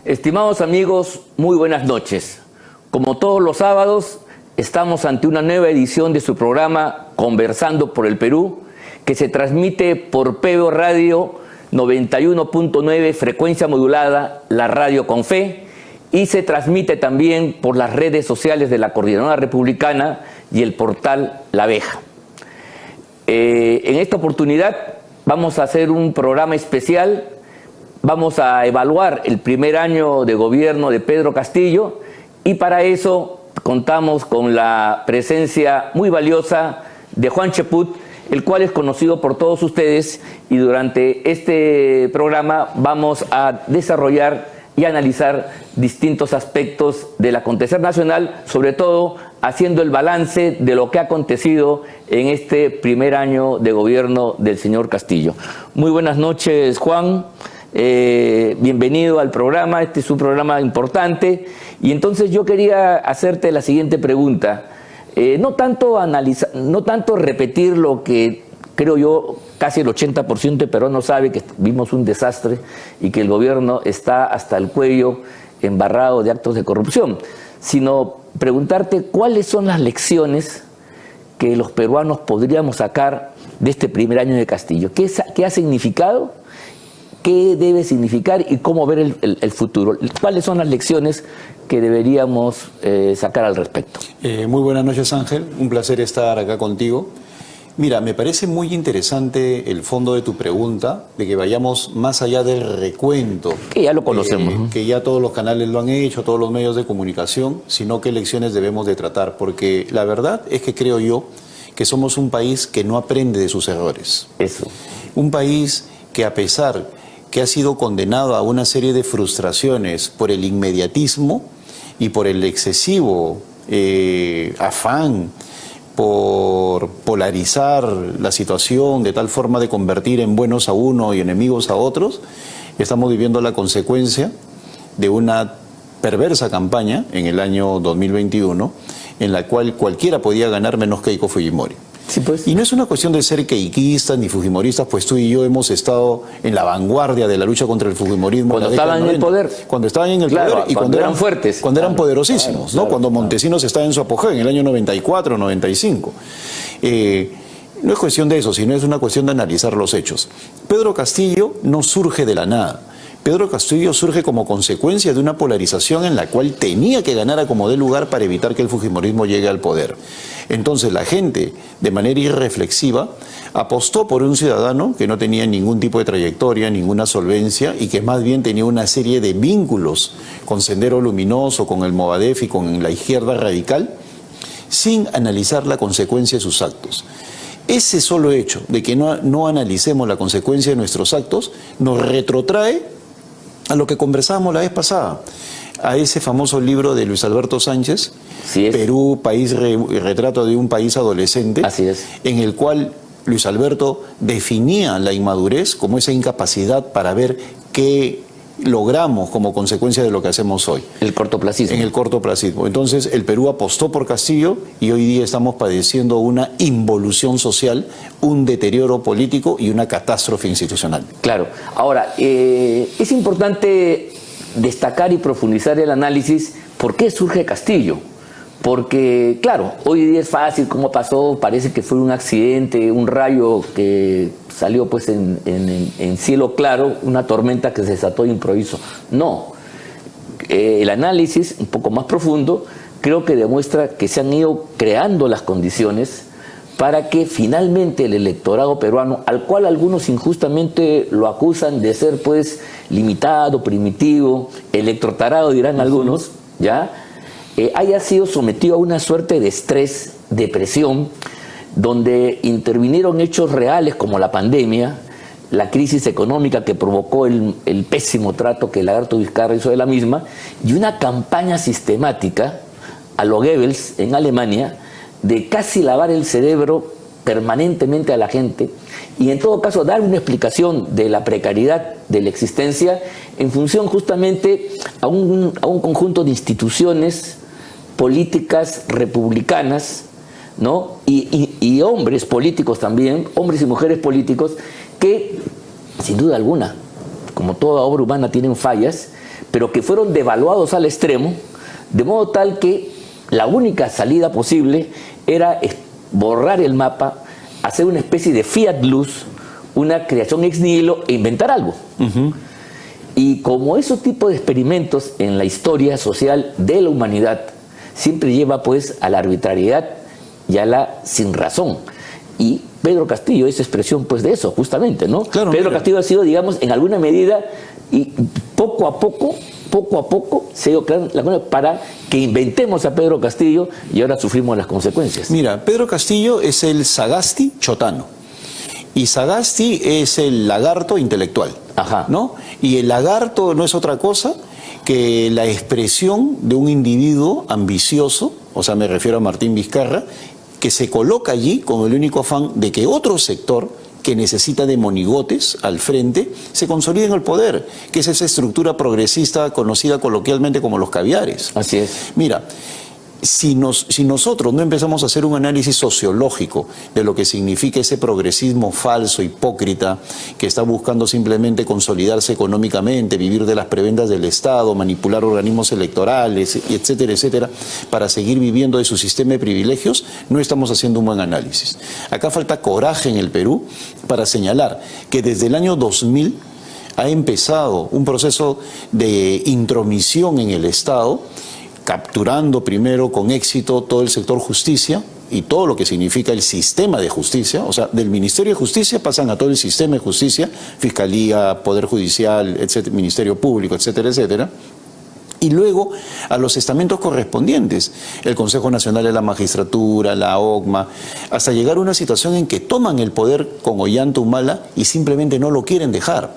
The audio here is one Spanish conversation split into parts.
Estimados amigos, muy buenas noches. Como todos los sábados, estamos ante una nueva edición de su programa Conversando por el Perú, que se transmite por PBO Radio 91.9 frecuencia modulada, la radio con fe, y se transmite también por las redes sociales de la Coordinadora Republicana y el portal La Abeja. En esta oportunidad vamos a hacer un programa especial. Vamos a evaluar el primer año de gobierno de Pedro Castillo y para eso contamos con la presencia muy valiosa de Juan Cheput, el cual es conocido por todos ustedes, y durante este programa vamos a desarrollar y analizar distintos aspectos del acontecer nacional, sobre todo haciendo el balance de lo que ha acontecido en este primer año de gobierno del señor Castillo. Muy buenas noches, Juan. Bienvenido al programa. Este es un programa importante y entonces yo quería hacerte la siguiente pregunta. No tanto repetir lo que creo yo casi el 80% de peruanos sabe, que vimos un desastre y que el gobierno está hasta el cuello embarrado de actos de corrupción, sino preguntarte cuáles son las lecciones que los peruanos podríamos sacar de este primer año de Castillo. ¿Qué ha significado? ¿Qué debe significar y cómo ver el futuro? ¿Cuáles son las lecciones que deberíamos sacar al respecto? Muy buenas noches, Ángel. Un placer estar acá contigo. Mira, me parece muy interesante el fondo de tu pregunta, de que vayamos más allá del recuento. Que ya lo conocemos. Que ya todos los canales lo han hecho, todos los medios de comunicación, sino qué lecciones debemos de tratar. Porque la verdad es que creo yo que somos un país que no aprende de sus errores. Eso. Un país que, a pesar que ha sido condenado a una serie de frustraciones por el inmediatismo y por el excesivo afán por polarizar la situación de tal forma de convertir en buenos a uno y enemigos a otros, estamos viviendo la consecuencia de una perversa campaña en el año 2021 en la cual cualquiera podía ganar menos Keiko Fujimori. Sí, pues. Y no es una cuestión de ser keikistas ni fujimoristas, pues tú y yo hemos estado en la vanguardia de la lucha contra el fujimorismo. Cuando estaban en el poder. Cuando estaban en el poder y cuando eran fuertes. Cuando eran poderosísimos, claro, ¿no? Cuando Montesinos estaba en su apogeo, en el año 94, 95. No es cuestión de eso, sino es una cuestión de analizar los hechos. Pedro Castillo no surge de la nada. Pedro Castillo surge como consecuencia de una polarización en la cual tenía que ganar a como dé lugar para evitar que el fujimorismo llegue al poder. Entonces la gente, de manera irreflexiva, apostó por un ciudadano que no tenía ningún tipo de trayectoria, ninguna solvencia y que más bien tenía una serie de vínculos con Sendero Luminoso, con el Movadef y con la izquierda radical, sin analizar la consecuencia de sus actos. Ese solo hecho de que no analicemos la consecuencia de nuestros actos nos retrotrae a lo que conversábamos la vez pasada, a ese famoso libro de Luis Alberto Sánchez, Perú, retrato de un país adolescente, así es, en el cual Luis Alberto definía la inmadurez como esa incapacidad para ver qué logramos como consecuencia de lo que hacemos hoy. El cortoplacismo. En el cortoplacismo. Entonces el Perú apostó por Castillo y hoy día estamos padeciendo una involución social, un deterioro político y una catástrofe institucional. Claro. Ahora, es importante destacar y profundizar el análisis por qué surge Castillo. Porque, claro, hoy día es fácil cómo pasó, parece que fue un accidente, un rayo que salió pues en cielo claro, una tormenta que se desató de improviso. No, el análisis un poco más profundo creo que demuestra que se han ido creando las condiciones para que finalmente el electorado peruano, al cual algunos injustamente lo acusan de ser pues limitado, primitivo, electrotarado dirán algunos, ¿ya?, haya sido sometido a una suerte de estrés, depresión, donde intervinieron hechos reales como la pandemia, la crisis económica que provocó el pésimo trato que Lagarto Vizcarra hizo de la misma, y una campaña sistemática a lo Goebbels en Alemania de casi lavar el cerebro permanentemente a la gente y en todo caso dar una explicación de la precariedad de la existencia en función justamente a un conjunto de instituciones políticas republicanas, ¿no? Y hombres políticos también, hombres y mujeres políticos que, sin duda alguna, como toda obra humana tienen fallas, pero que fueron devaluados al extremo, de modo tal que la única salida posible era borrar el mapa, hacer una especie de fiat luz, una creación ex nihilo e inventar algo. Y como esos tipos de experimentos en la historia social de la humanidad siempre lleva pues a la arbitrariedad y a la sinrazón. Y Pedro Castillo es expresión pues de eso, justamente, ¿no? Claro, Pedro Castillo ha sido, digamos, en alguna medida, y poco a poco se dio la cosa para que inventemos a Pedro Castillo y ahora sufrimos las consecuencias. Mira, Pedro Castillo es el Sagasti chotano y Sagasti es el lagarto intelectual. Ajá. ¿No? Y el lagarto no es otra cosa que la expresión de un individuo ambicioso, o sea, me refiero a Martín Vizcarra, que se coloca allí con el único afán de que otro sector que necesita de monigotes al frente se consolide en el poder, que es esa estructura progresista conocida coloquialmente como los caviares. Así es. Mira, si nosotros no empezamos a hacer un análisis sociológico de lo que significa ese progresismo falso, hipócrita, que está buscando simplemente consolidarse económicamente, vivir de las prebendas del Estado, manipular organismos electorales, etcétera, etcétera, para seguir viviendo de su sistema de privilegios, no estamos haciendo un buen análisis. Acá falta coraje en el Perú para señalar que desde el año 2000 ha empezado un proceso de intromisión en el Estado, capturando primero con éxito todo el sector justicia y todo lo que significa el sistema de justicia, o sea, del Ministerio de Justicia pasan a todo el sistema de justicia, Fiscalía, Poder Judicial, etcétera, Ministerio Público, etcétera, etcétera, y luego a los estamentos correspondientes, el Consejo Nacional de la Magistratura, la OCMA, hasta llegar a una situación en que toman el poder con Ollanta Humala y simplemente no lo quieren dejar.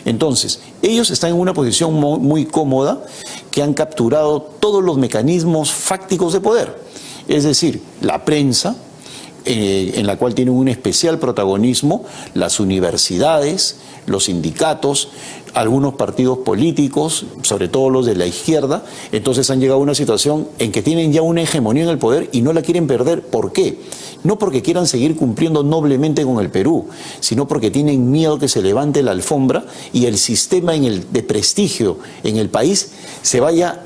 Entonces, ellos están en una posición muy cómoda, que han capturado todos los mecanismos fácticos de poder, es decir, la prensa, en la cual tienen un especial protagonismo, las universidades, los sindicatos, algunos partidos políticos, sobre todo los de la izquierda. Entonces han llegado a una situación en que tienen ya una hegemonía en el poder y no la quieren perder. ¿Por qué? No porque quieran seguir cumpliendo noblemente con el Perú, sino porque tienen miedo que se levante la alfombra y el sistema de prestigio en el país se vaya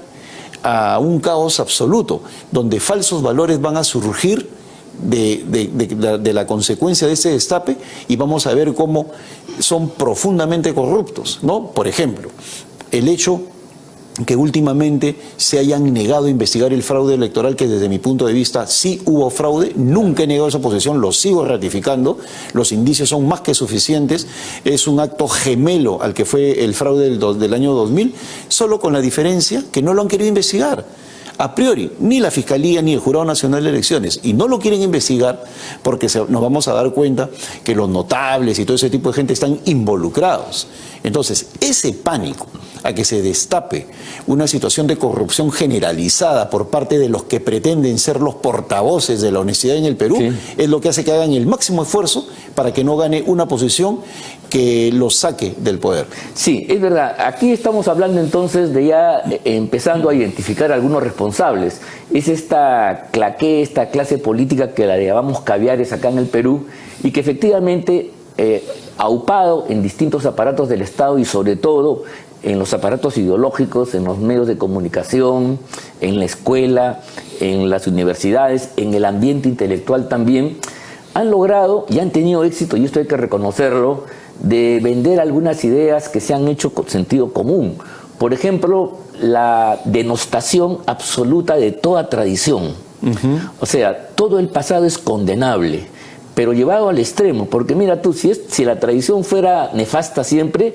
a un caos absoluto, donde falsos valores van a surgir de la consecuencia de ese destape, y vamos a ver cómo son profundamente corruptos, ¿no? Por ejemplo, el hecho que últimamente se hayan negado a investigar el fraude electoral, que desde mi punto de vista sí hubo fraude, nunca he negado esa posición, lo sigo ratificando, los indicios son más que suficientes, es un acto gemelo al que fue el fraude del año 2000, solo con la diferencia que no lo han querido investigar. A priori, ni la Fiscalía ni el Jurado Nacional de Elecciones, y no lo quieren investigar porque nos vamos a dar cuenta que los notables y todo ese tipo de gente están involucrados. Entonces, ese pánico a que se destape una situación de corrupción generalizada por parte de los que pretenden ser los portavoces de la honestidad en el Perú, sí, es lo que hace que hagan el máximo esfuerzo para que no gane una posición que los saque del poder. Sí, es verdad. Aquí estamos hablando entonces de ya empezando a identificar a algunos responsables. Es esta claqué, esta clase política que la llamamos caviares acá en el Perú, y que efectivamente, aupado en distintos aparatos del Estado y sobre todo en los aparatos ideológicos, en los medios de comunicación, en la escuela, en las universidades, en el ambiente intelectual también, han logrado y han tenido éxito, y esto hay que reconocerlo, de vender algunas ideas que se han hecho con sentido común. Por ejemplo, la denostación absoluta de toda tradición. O sea, todo el pasado es condenable, pero llevado al extremo, porque mira tú, si la tradición fuera nefasta siempre,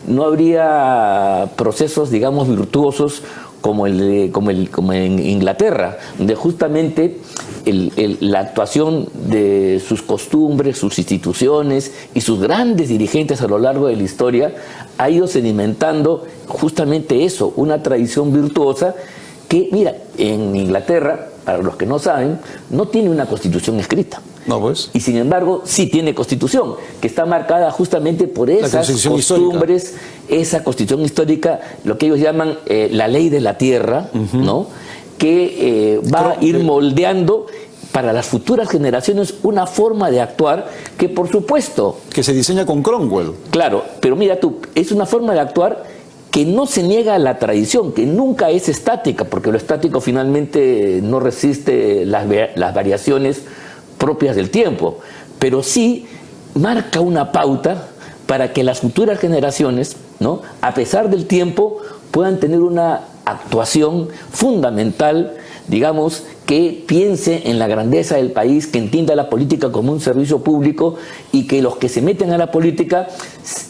no habría procesos, digamos, virtuosos como en Inglaterra, donde justamente la actuación de sus costumbres, sus instituciones y sus grandes dirigentes a lo largo de la historia ha ido sedimentando justamente eso, una tradición virtuosa que, mira, en Inglaterra, para los que no saben, no tiene una constitución escrita. No, pues. Y sin embargo, sí tiene constitución, que está marcada justamente por esas costumbres, histórica. Esa constitución histórica, lo que ellos llaman la ley de la tierra, ¿no? Que va a ir moldeando para las futuras generaciones una forma de actuar que, por supuesto... Que se diseña con Cromwell. Claro, pero mira tú, es una forma de actuar que no se niega a la tradición, que nunca es estática, porque lo estático finalmente no resiste las variaciones propias del tiempo, pero sí marca una pauta para que las futuras generaciones, ¿no?, a pesar del tiempo, puedan tener una actuación fundamental, digamos, que piense en la grandeza del país, que entienda la política como un servicio público y que los que se meten a la política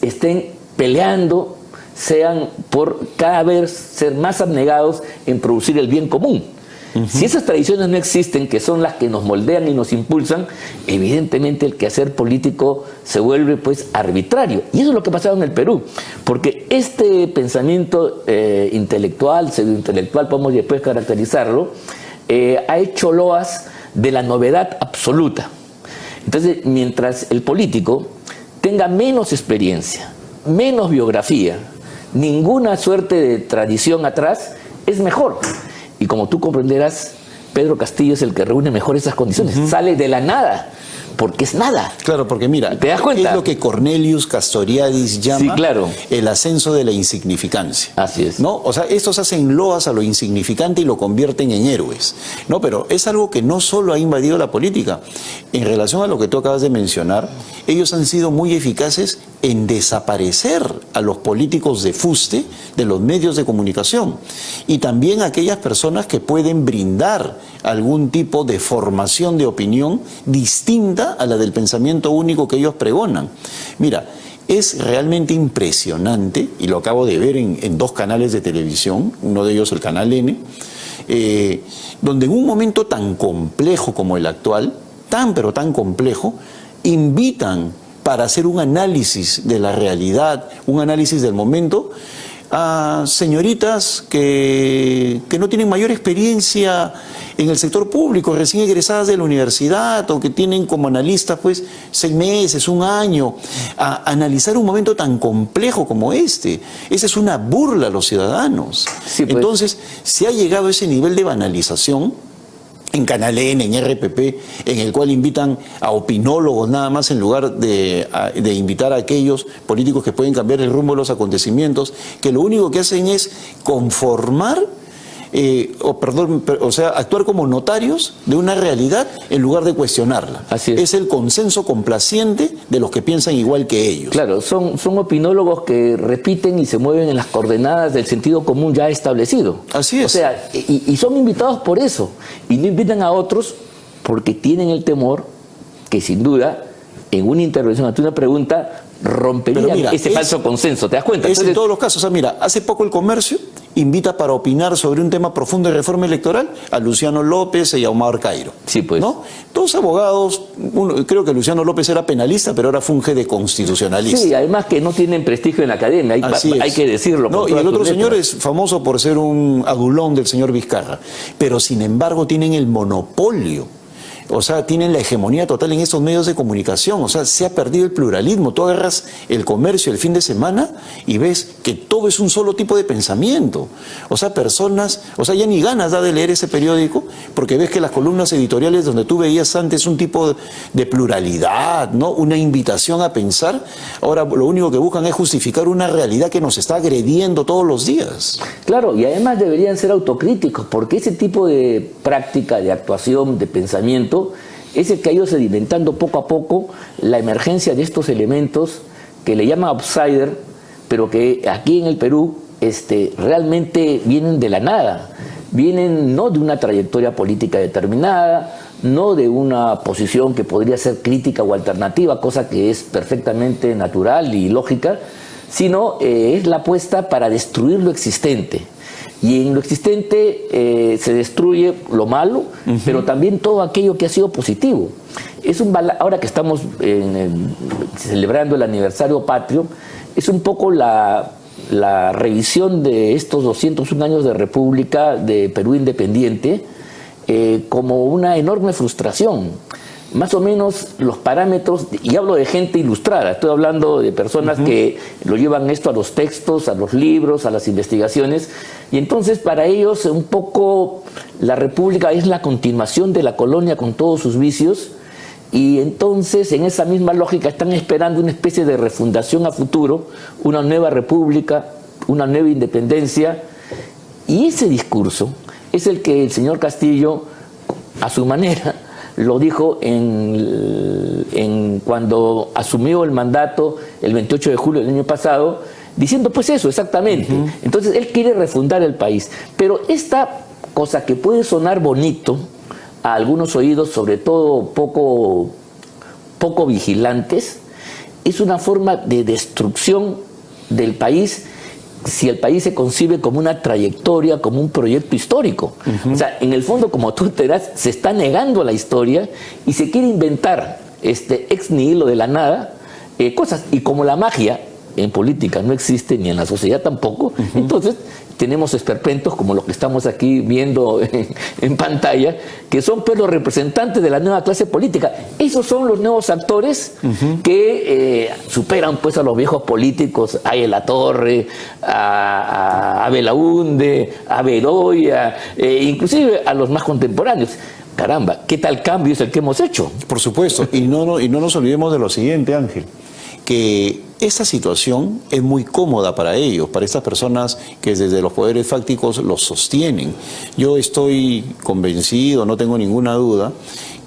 estén peleando, sean por cada vez ser más abnegados en producir el bien común. Si esas tradiciones no existen, que son las que nos moldean y nos impulsan, evidentemente el quehacer político se vuelve pues arbitrario. Y eso es lo que ha pasado en el Perú, porque este pensamiento intelectual, pseudointelectual, podemos después caracterizarlo, ha hecho loas de la novedad absoluta. Entonces, mientras el político tenga menos experiencia, menos biografía, ninguna suerte de tradición atrás, es mejor. Y como tú comprenderás, Pedro Castillo es el que reúne mejor esas condiciones. Sale de la nada, porque es nada. Claro, porque mira, ¿te das cuenta? Es lo que Cornelius Castoriadis llama, sí, claro, el ascenso de la insignificancia. Así es. ¿No? O sea, estos hacen loas a lo insignificante y lo convierten en héroes. ¿No? Pero es algo que no solo ha invadido la política. En relación a lo que tú acabas de mencionar, ellos han sido muy eficaces en desaparecer a los políticos de fuste de los medios de comunicación y también a aquellas personas que pueden brindar algún tipo de formación de opinión distinta a la del pensamiento único que ellos pregonan. Mira, es realmente impresionante, y lo acabo de ver en dos canales de televisión, uno de ellos el Canal N, donde en un momento tan complejo como el actual, pero tan complejo, invitan para hacer un análisis de la realidad, un análisis del momento, a señoritas que no tienen mayor experiencia en el sector público, recién egresadas de la universidad o que tienen como analistas pues 6 meses, 1 año, a analizar un momento tan complejo como este. Esa es una burla a los ciudadanos. Sí, pues. Entonces, se ha llegado a ese nivel de banalización en Canal N, en RPP, en el cual invitan a opinólogos nada más en lugar de invitar a aquellos políticos que pueden cambiar el rumbo de los acontecimientos, que lo único que hacen es conformar, actuar como notarios de una realidad en lugar de cuestionarla. Así es. Es el consenso complaciente de los que piensan igual que ellos. Claro, son opinólogos que repiten y se mueven en las coordenadas del sentido común ya establecido. Así es. O sea, y son invitados por eso, y no invitan a otros porque tienen el temor que sin duda, en una intervención ante una pregunta, rompería ese falso consenso. ¿Te das cuenta? Entonces, en todos los casos. O sea, mira, hace poco El Comercio invita para opinar sobre un tema profundo de reforma electoral a Luciano López y a Omar Cairo. Sí, pues. ¿No? Dos abogados, creo que Luciano López era penalista, pero ahora funge de constitucionalista. Sí, además que no tienen prestigio en la academia, hay que decirlo. No, y el otro señor es famoso por ser un adulón del señor Vizcarra, pero sin embargo tienen el monopolio. O sea, tienen la hegemonía total en estos medios de comunicación. O sea, se ha perdido el pluralismo. Tú agarras El Comercio el fin de semana y ves que todo es un solo tipo de pensamiento. O sea, ya ni ganas da de leer ese periódico porque ves que las columnas editoriales donde tú veías antes un tipo de pluralidad, ¿no? Una invitación a pensar, ahora lo único que buscan es justificar una realidad que nos está agrediendo todos los días. Claro, y además deberían ser autocríticos porque ese tipo de práctica, de actuación, de pensamiento, es el que ha ido sedimentando poco a poco la emergencia de estos elementos que le llaman outsider, pero que aquí en el Perú realmente vienen de la nada, vienen no de una trayectoria política determinada, no de una posición que podría ser crítica o alternativa, cosa que es perfectamente natural y lógica, sino es la apuesta para destruir lo existente. Y en lo existente se destruye lo malo, pero también todo aquello que ha sido positivo. Ahora que estamos celebrando el aniversario patrio, es un poco la revisión de estos 201 años de República de Perú independiente como una enorme frustración. Más o menos los parámetros, y hablo de gente ilustrada, estoy hablando de personas que lo llevan esto a los textos, a los libros, a las investigaciones, y entonces para ellos un poco la República es la continuación de la colonia con todos sus vicios, y entonces en esa misma lógica están esperando una especie de refundación a futuro, una nueva república una nueva independencia. Y ese discurso es el que el señor Castillo, a su manera, lo dijo cuando asumió el mandato el 28 de julio del año pasado, diciendo pues eso, exactamente. Entonces él quiere refundar el país. Pero esta cosa que puede sonar bonito a algunos oídos, sobre todo poco vigilantes, es una forma de destrucción del país si el país se concibe como una trayectoria, como un proyecto histórico. O sea, en el fondo, como tú te das, se está negando la historia y se quiere inventar ex nihilo de la nada cosas. Y como la magia en política no existe, ni en la sociedad tampoco, entonces tenemos esperpentos como los que estamos aquí viendo en pantalla, que son pues los representantes de la nueva clase política. Esos son los nuevos actores que superan pues a los viejos políticos, a Latorre, a Belaunde, a Bedoya, inclusive a los más contemporáneos. Caramba, ¿qué tal cambio es el que hemos hecho? Por supuesto, y no nos olvidemos de lo siguiente, Ángel, que esta situación es muy cómoda para ellos, para estas personas que desde los poderes fácticos los sostienen. Yo estoy convencido, no tengo ninguna duda,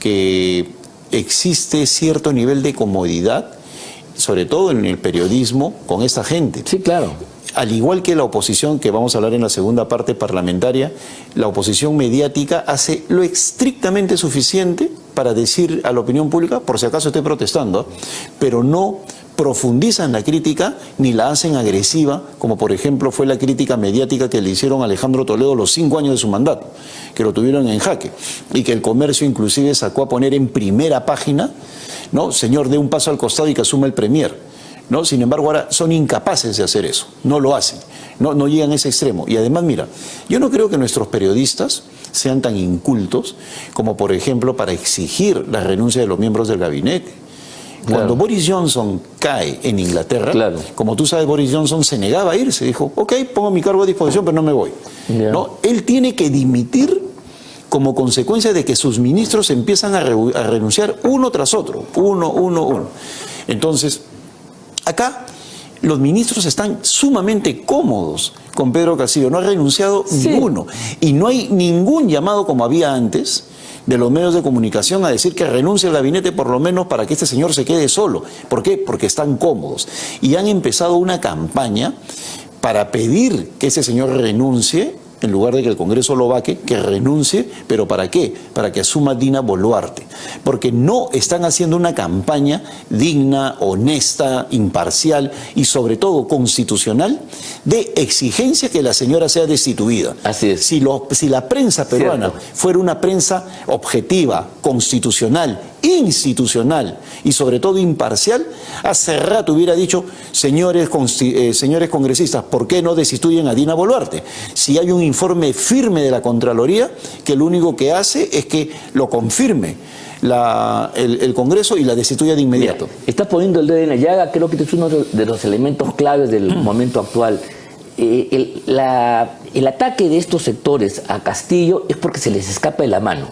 que existe cierto nivel de comodidad, sobre todo en el periodismo, con esta gente. Sí, claro. Al igual que la oposición, que vamos a hablar en la segunda parte parlamentaria, la oposición mediática hace lo estrictamente suficiente para decir a la opinión pública, por si acaso estoy protestando, pero no profundizan la crítica ni la hacen agresiva, como por ejemplo fue la crítica mediática que le hicieron a Alejandro Toledo los 5 años de su mandato, que lo tuvieron en jaque, y que el Comercio inclusive sacó a poner en primera página, ¿no? Señor, dé un paso al costado y que asuma el Premier, ¿no? Sin embargo, ahora son incapaces de hacer eso, no lo hacen, no llegan a ese extremo. Y además, mira, yo no creo que nuestros periodistas sean tan incultos como, por ejemplo, para exigir la renuncia de los miembros del gabinete. Cuando Boris Johnson cae en Inglaterra, como tú sabes, Boris Johnson se negaba a irse, dijo, ok, pongo mi cargo a disposición, pero no me voy. ¿No? Él tiene que dimitir como consecuencia de que sus ministros empiezan a renunciar uno tras otro, uno. Entonces, acá los ministros están sumamente cómodos con Pedro Castillo, no ha renunciado ninguno. Y no hay ningún llamado como había antes de los medios de comunicación a decir que renuncie al gabinete por lo menos para que este señor se quede solo. ¿Por qué? Porque están cómodos. Y han empezado una campaña para pedir que ese señor renuncie, en lugar de que el Congreso lo vaque, que renuncie, pero ¿para qué? Para que asuma Dina Boluarte. Porque no están haciendo una campaña digna, honesta, imparcial y sobre todo constitucional de exigencia que la señora sea destituida. Así es. Si la prensa peruana fuera una prensa objetiva, constitucional, institucional y sobre todo imparcial, hace rato hubiera dicho, señores congresistas, ¿por qué no destituyen a Dina Boluarte? Si hay un informe firme de la Contraloría que lo único que hace es que lo confirme el Congreso y la destituya de inmediato. Mira, estás poniendo el dedo en la llaga, creo que este es uno de los elementos claves del momento actual. El ataque de estos sectores a Castillo es porque se les escapa de la mano.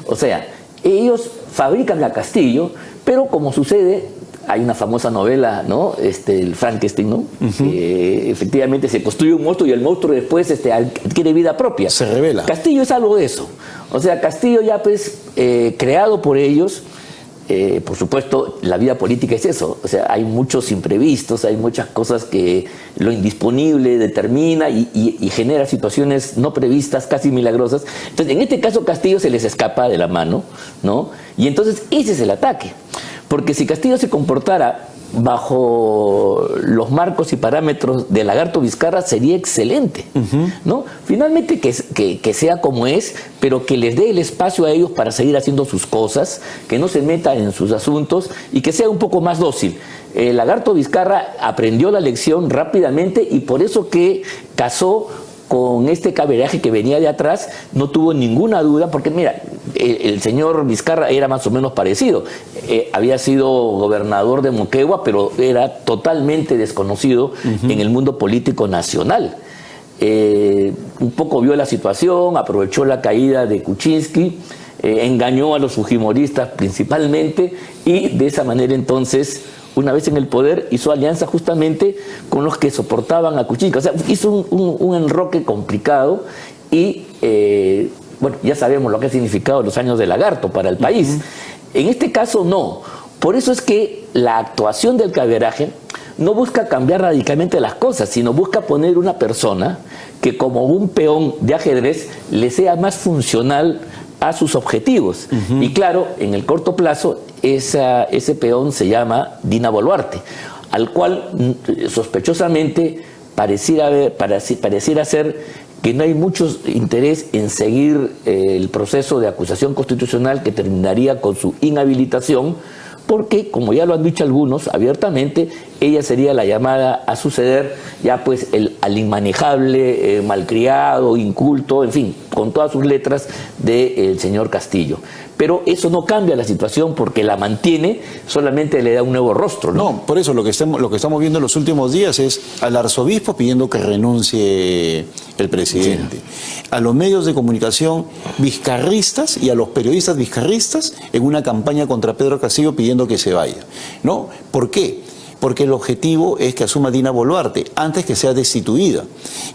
O sea, ellos fabrican a Castillo, pero como sucede, hay una famosa novela, ¿no? El Frankenstein, ¿no? Efectivamente se construye un monstruo y el monstruo después adquiere vida propia. Se revela. Castillo es algo de eso. O sea, Castillo ya pues creado por ellos, por supuesto, la vida política es eso. O sea, hay muchos imprevistos, hay muchas cosas que lo indisponible determina y genera situaciones no previstas, casi milagrosas. Entonces, en este caso, Castillo se les escapa de la mano, ¿no? Y entonces ese es el ataque. Porque si Castillo se comportara bajo los marcos y parámetros de Lagarto Vizcarra sería excelente, ¿no? Finalmente que sea como es, pero que les dé el espacio a ellos para seguir haciendo sus cosas, que no se meta en sus asuntos y que sea un poco más dócil. Lagarto Vizcarra aprendió la lección rápidamente y por eso que casó con este caberaje que venía de atrás, no tuvo ninguna duda, porque mira, el señor Vizcarra era más o menos parecido. Había sido gobernador de Moquegua, pero era totalmente desconocido en el mundo político nacional. Un poco vio la situación, aprovechó la caída de Kuczynski, engañó a los fujimoristas principalmente, y de esa manera entonces una vez en el poder, hizo alianza justamente con los que soportaban a Kuczynski. O sea, hizo un enroque complicado y, bueno, ya sabemos lo que ha significado los años de Lagarto para el país. En este caso, no. Por eso es que la actuación del caballeraje no busca cambiar radicalmente las cosas, sino busca poner una persona que como un peón de ajedrez le sea más funcional a sus objetivos. Y claro, en el corto plazo, ese peón se llama Dina Boluarte, al cual sospechosamente pareciera ser que no hay mucho interés en seguir el proceso de acusación constitucional que terminaría con su inhabilitación, porque, como ya lo han dicho algunos abiertamente, ella sería la llamada a suceder ya pues al inmanejable, malcriado, inculto, en fin, con todas sus letras del señor Castillo. Pero eso no cambia la situación porque la mantiene, solamente le da un nuevo rostro, ¿no? No, por eso lo que estamos viendo en los últimos días es al arzobispo pidiendo que renuncie el presidente, sí, a los medios de comunicación vizcarristas y a los periodistas vizcarristas en una campaña contra Pedro Castillo pidiendo que se vaya, ¿no? ¿Por qué? Porque el objetivo es que asuma Dina Boluarte antes que sea destituida.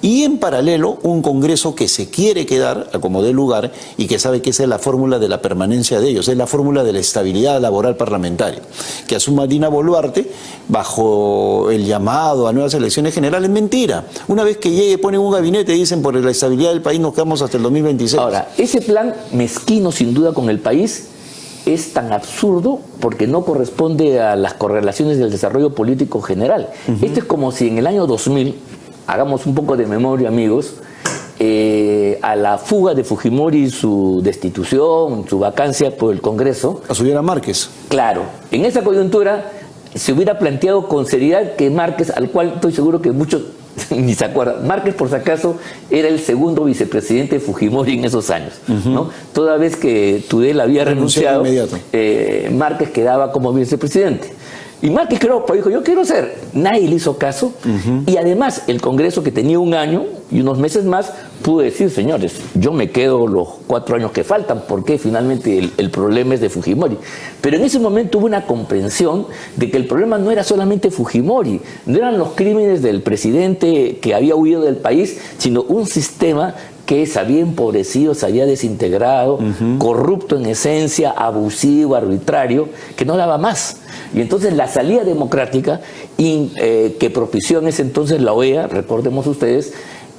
Y en paralelo, un Congreso que se quiere quedar a como dé lugar y que sabe que esa es la fórmula de la permanencia de ellos, es la fórmula de la estabilidad laboral parlamentaria. Que asuma Dina Boluarte bajo el llamado a nuevas elecciones generales, mentira. Una vez que llegue, ponen un gabinete y dicen por la estabilidad del país nos quedamos hasta el 2026. Ahora, ese plan mezquino sin duda con el país es tan absurdo porque no corresponde a las correlaciones del desarrollo político general. Esto es como si en el año 2000, hagamos un poco de memoria, amigos, a la fuga de Fujimori, su destitución, su vacancia por el Congreso. Asumiera Márquez. Claro, en esa coyuntura se hubiera planteado con seriedad que Márquez, al cual estoy seguro que muchos ni se acuerdan. Márquez, por si acaso, era el segundo vicepresidente de Fujimori en esos años, ¿no? Toda vez que Tudela había renunciado, Márquez quedaba como vicepresidente. Y Márquez dijo, yo quiero ser. Nadie le hizo caso. Y además, el Congreso, que tenía un año y unos meses más, pudo decir, señores, yo me quedo los 4 años que faltan, porque finalmente el problema es de Fujimori. Pero en ese momento hubo una comprensión de que el problema no era solamente Fujimori, no eran los crímenes del presidente que había huido del país, sino un sistema que se había empobrecido, se había desintegrado, corrupto en esencia, abusivo, arbitrario, que no daba más. Y entonces la salida democrática que propició en ese entonces la OEA, recordemos ustedes,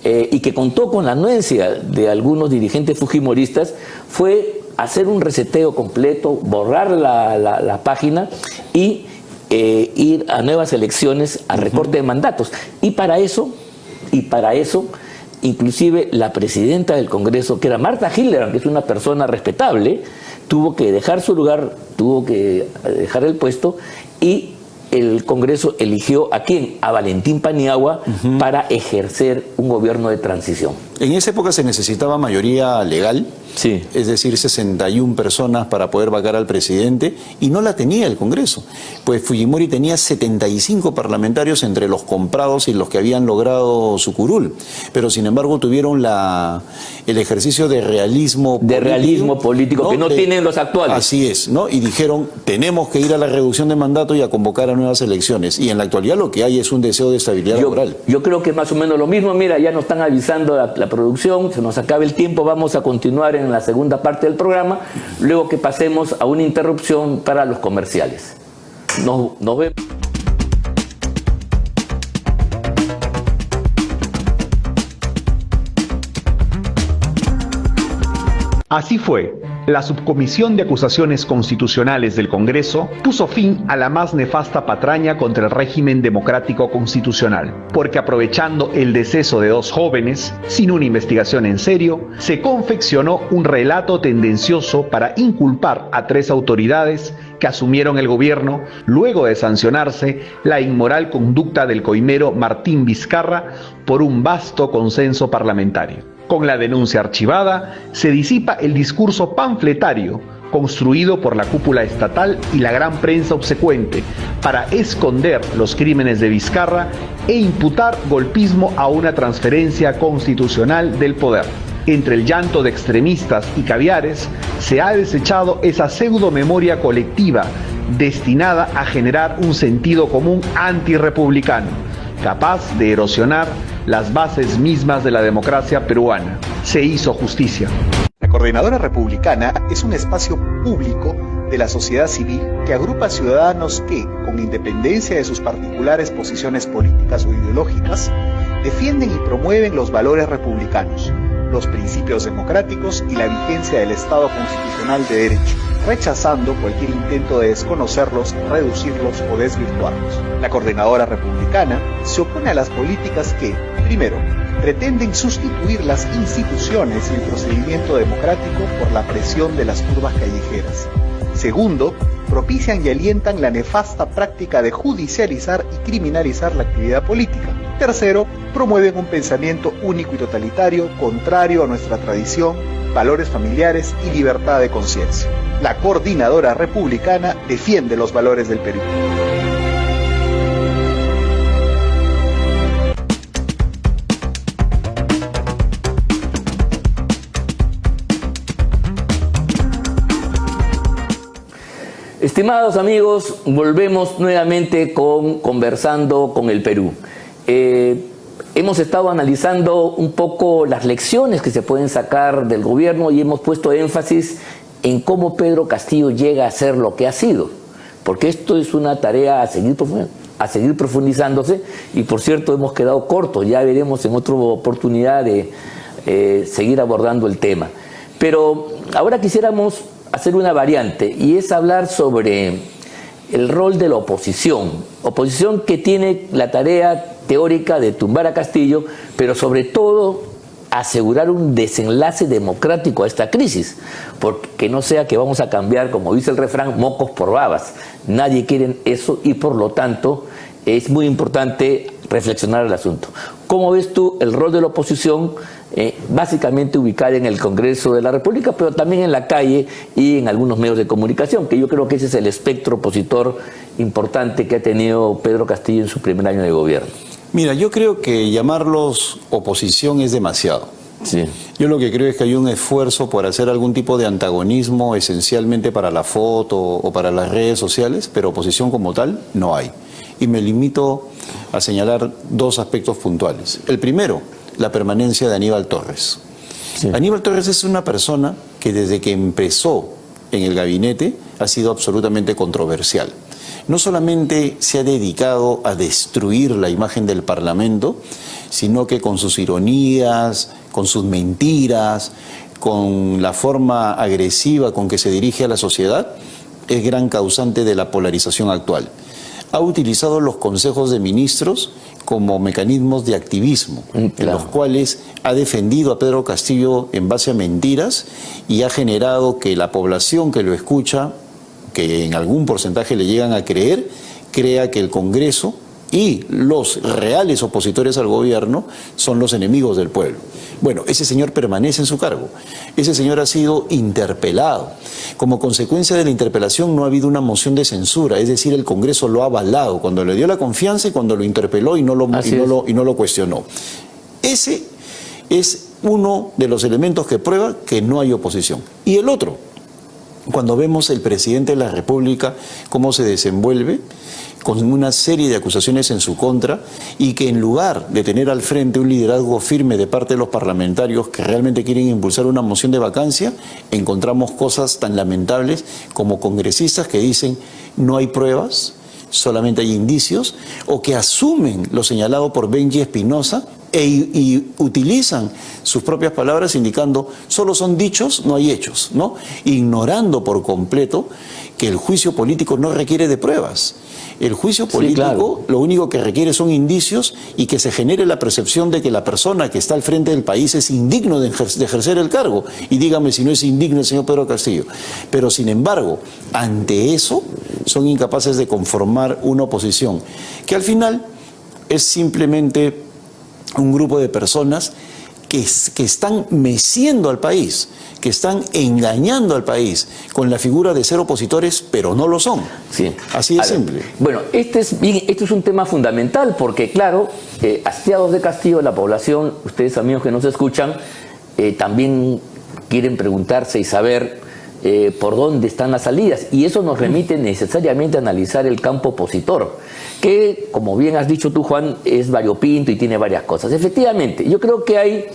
y que contó con la anuencia de algunos dirigentes fujimoristas, fue hacer un reseteo completo, borrar la página y ir a nuevas elecciones, a recorte de mandatos. Y para eso, inclusive la presidenta del Congreso, que era Marta Hildebrand, que es una persona respetable, tuvo que dejar su lugar, tuvo que dejar el puesto, y el Congreso eligió ¿a quién? A Valentín Paniagua para ejercer un gobierno de transición. En esa época se necesitaba mayoría legal, sí, es decir, 61 personas para poder vacar al presidente, y no la tenía el Congreso. Pues Fujimori tenía 75 parlamentarios entre los comprados y los que habían logrado su curul. Pero sin embargo tuvieron el ejercicio de realismo político, ¿no? Que no tienen los actuales. Así es, ¿no? Y dijeron, tenemos que ir a la reducción de mandato y a convocar a nuevas elecciones. Y en la actualidad lo que hay es un deseo de estabilidad laboral. Yo creo que más o menos lo mismo. Mira, ya nos están avisando la producción, se nos acaba el tiempo, vamos a continuar en la segunda parte del programa, luego que pasemos a una interrupción para los comerciales. Nos vemos. Así fue. La Subcomisión de Acusaciones Constitucionales del Congreso puso fin a la más nefasta patraña contra el régimen democrático constitucional, porque aprovechando el deceso de 2 jóvenes, sin una investigación en serio, se confeccionó un relato tendencioso para inculpar a 3 autoridades que asumieron el gobierno luego de sancionarse la inmoral conducta del coimero Martín Vizcarra por un vasto consenso parlamentario. Con la denuncia archivada, se disipa el discurso panfletario construido por la cúpula estatal y la gran prensa obsecuente para esconder los crímenes de Vizcarra e imputar golpismo a una transferencia constitucional del poder. Entre el llanto de extremistas y caviares, se ha desechado esa pseudo memoria colectiva destinada a generar un sentido común antirrepublicano, capaz de erosionar las bases mismas de la democracia peruana. Se hizo justicia. La Coordinadora Republicana es un espacio público de la sociedad civil que agrupa ciudadanos que, con independencia de sus particulares posiciones políticas o ideológicas, defienden y promueven los valores republicanos, los principios democráticos y la vigencia del Estado constitucional de derecho, rechazando cualquier intento de desconocerlos, reducirlos o desvirtuarlos. La Coordinadora Republicana se opone a las políticas que, primero, pretenden sustituir las instituciones y el procedimiento democrático por la presión de las turbas callejeras. Segundo, propician y alientan la nefasta práctica de judicializar y criminalizar la actividad política. Tercero, promueven un pensamiento único y totalitario, contrario a nuestra tradición, valores familiares y libertad de conciencia. La Coordinadora Republicana defiende los valores del Perú. Estimados amigos, volvemos nuevamente Conversando con el Perú. Hemos estado analizando un poco las lecciones que se pueden sacar del gobierno y hemos puesto énfasis en cómo Pedro Castillo llega a ser lo que ha sido, porque esto es una tarea a seguir profundizándose y, por cierto, hemos quedado cortos. Ya veremos en otra oportunidad de seguir abordando el tema. Pero ahora quisiéramos hacer una variante y es hablar sobre el rol de la oposición que tiene la tarea teórica de tumbar a Castillo, pero sobre todo asegurar un desenlace democrático a esta crisis, porque no sea que vamos a cambiar, como dice el refrán, mocos por babas. Nadie quiere eso y por lo tanto es muy importante reflexionar el asunto. ¿Cómo ves tú el rol de la oposición, básicamente ubicada en el Congreso de la República, pero también en la calle y en algunos medios de comunicación, que yo creo que ese es el espectro opositor importante que ha tenido Pedro Castillo en su primer año de gobierno? Mira, yo creo que llamarlos oposición es demasiado. Sí. Yo lo que creo es que hay un esfuerzo por hacer algún tipo de antagonismo esencialmente para la foto o para las redes sociales, pero oposición como tal no hay. Y me limito a señalar dos aspectos puntuales. El primero, la permanencia de Aníbal Torres. Sí. Aníbal Torres es una persona que desde que empezó en el gabinete ha sido absolutamente controversial. No solamente se ha dedicado a destruir la imagen del Parlamento, sino que con sus ironías, con sus mentiras, con la forma agresiva con que se dirige a la sociedad, es gran causante de la polarización actual. Ha utilizado los consejos de ministros como mecanismos de activismo, claro, en los cuales ha defendido a Pedro Castillo en base a mentiras y ha generado que la población que lo escucha, que en algún porcentaje le llegan a creer, crea que el Congreso y los reales opositores al gobierno son los enemigos del pueblo. Bueno, ese señor permanece en su cargo. Ese señor ha sido interpelado. Como consecuencia de la interpelación no ha habido una moción de censura, es decir, el Congreso lo ha avalado cuando le dio la confianza y cuando lo interpeló y no lo cuestionó. Ese es uno de los elementos que prueba que no hay oposición. Y el otro, cuando vemos el presidente de la República cómo se desenvuelve con una serie de acusaciones en su contra y que en lugar de tener al frente un liderazgo firme de parte de los parlamentarios que realmente quieren impulsar una moción de vacancia, encontramos cosas tan lamentables como congresistas que dicen no hay pruebas, solamente hay indicios, o que asumen lo señalado por Benji Espinosa y utilizan sus propias palabras indicando solo son dichos, no hay hechos, ¿no? Ignorando por completo que el juicio político no requiere de pruebas. El juicio político, sí, claro, lo único que requiere son indicios y que se genere la percepción de que la persona que está al frente del país es indigno de ejercer el cargo. Y dígame si no es indigno el señor Pedro Castillo. Pero sin embargo, ante eso, son incapaces de conformar una oposición que al final es simplemente un grupo de personas que están meciendo al país, que están engañando al país con la figura de ser opositores, pero no lo son. Sí. Así de simple. Bueno, este es un tema fundamental porque, claro, hastiados de Castillo, la población, ustedes amigos que nos escuchan, también quieren preguntarse y saber por dónde están las salidas, y eso nos remite necesariamente a analizar el campo opositor, que, como bien has dicho tú, Juan, es variopinto y tiene varias cosas. Efectivamente, yo creo que hay